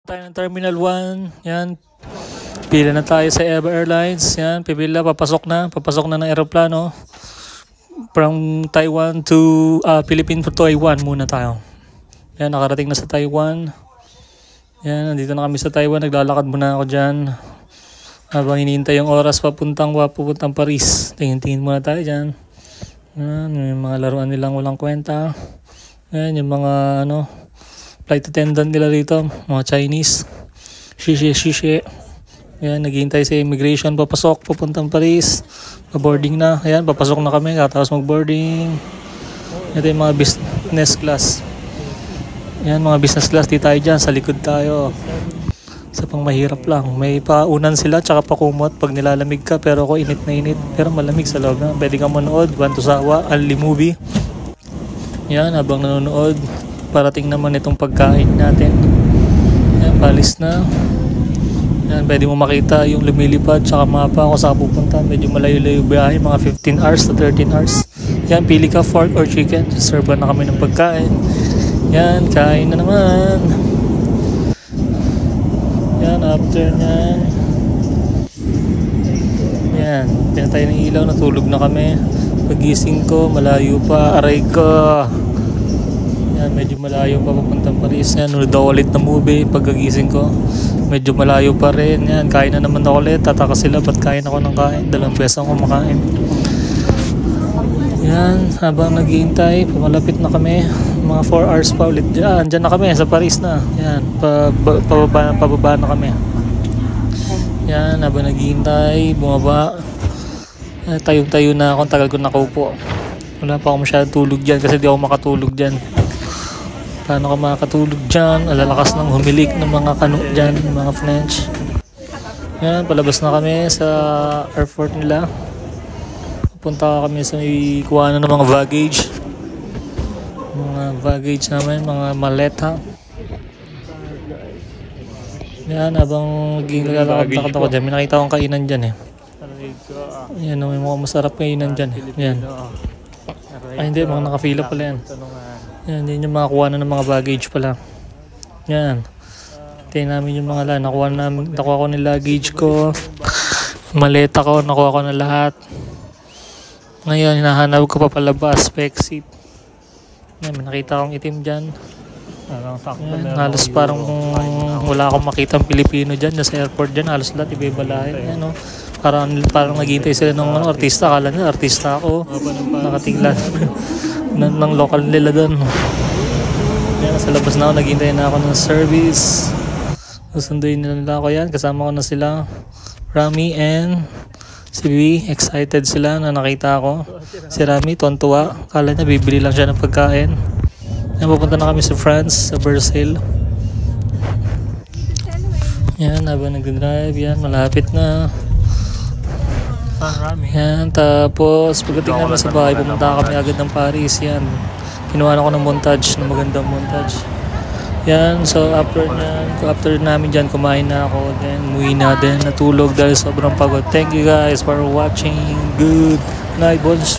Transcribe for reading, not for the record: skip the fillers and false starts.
Tayo ng Terminal 1, yan. Pila na tayo sa EVA Airlines, yan. Pipila, papasok na ng aeroplano. From Taiwan to Philippines to Taiwan muna tayo. Yan, nakarating na sa Taiwan. Yan, nandito na kami sa Taiwan, naglalakad muna ako dyan. Habang hinihintay yung oras papuntang Paris. Tingin-tingin muna tayo dyan. Yan, yung mga laruan nilang walang kwenta. Yan, yung mga flight attendant nila rito, mga Chinese. Shishi. Ayan, naghihintay sa immigration, papasok, papuntang Paris. Pa-boarding na. Ayan, papasok na kami, katapos mag-boarding. Ito yung mga business class. Ayan, mga business class, di tayo dyan, sa likod tayo. Sa pang mahirap lang. May paunan sila, tsaka pakumot pag nilalamig ka, pero ako init na init. Pero malamig sa loob na. Pwede ka manood, Bantusawa, Ali Movie. Ayan, habang nanonood, parating naman itong pagkain natin. Ayan, palis na. Ayan, pwede mo makita yung lumilipad tsaka mapa kung saan pupunta. Medyo malayo-layo biyahe, mga 15 hours to 13 hours. Ayan, pili ka pork or chicken. Serve na kami ng pagkain. Ayan, kain na naman. Ayan, after nyan. Ayan, pinatay ng ilaw, natulog na kami. Pagising ko, malayo pa, aray ko. Yan, medyo malayo pa papuntang Paris. Yan, ulit daw ulit na movie. Pagkagising ko, medyo malayo pa rin. Yan, kain na naman ako ulit. Tataka sila, ba't kain ako ng kain? 2 beses ako kumakain. Yan, habang naghihintay, pumalapit na kami. Mga 4 hours pa ulit. Andyan na kami, sa Paris na. Yan, pababa na kami. Yan, habang naghihintay, bumaba. Tayo na ako, tagal ko nakaupo. Wala pa ako masyadong tulog dyan kasi di ako makatulog dyan. Paano ka makakatulog dyan? Alalakas ng humilik ng mga kanu dyan, mga French. Yan, palabas na kami sa airport nila. Pupunta kami sa may kuhanan ng mga baggage. Mga baggage namin, mga maleta. Yan, habang naglalakad ako dyan, may nakita akong kainan dyan eh. Yan, may mga masarap kainan dyan eh. Yan. Ay hindi, mga nakafila pala yan. Yan, yun yung mga kuha na ng mga baggage pala. Yan. Tingnan namin yung mga nakuha ko ng luggage ko. Maleta ko, nakuha ko na lahat. Ngayon, hinahanap ko pa palabas, spec seat. Yan, may nakita akong itim dyan. Yan, halos parang wala akong makitang Pilipino dyan. Sa airport dyan, halos lahat ibibalahin. Yan, parang naghihintay sila ng artista. Akala nila artista ako. Nakatinglan ng local nila doon. Yan, sa labas na ako, naghihintay na ako ng service. Susunduin nila ako yan. Kasama ko na sila, Rami and si B. Excited sila na nakita ako. Si Rami, tontuwa. Akala niya bibili lang siya ng pagkain. Yan, pupunta na kami sa France, sa Versailles. Yan, habang nag-drive, yan, malapit na. Yan, tapos pagdating naman sa bahay, pumunta kami agad ng Paris. Yan, kinuha na ako ng montage, ng magandang montage. Yan, so after namin dyan, kumain na ako. Then, umuwi na din, natulog dahil sobrang pagod. Thank you guys for watching. Good night, boys.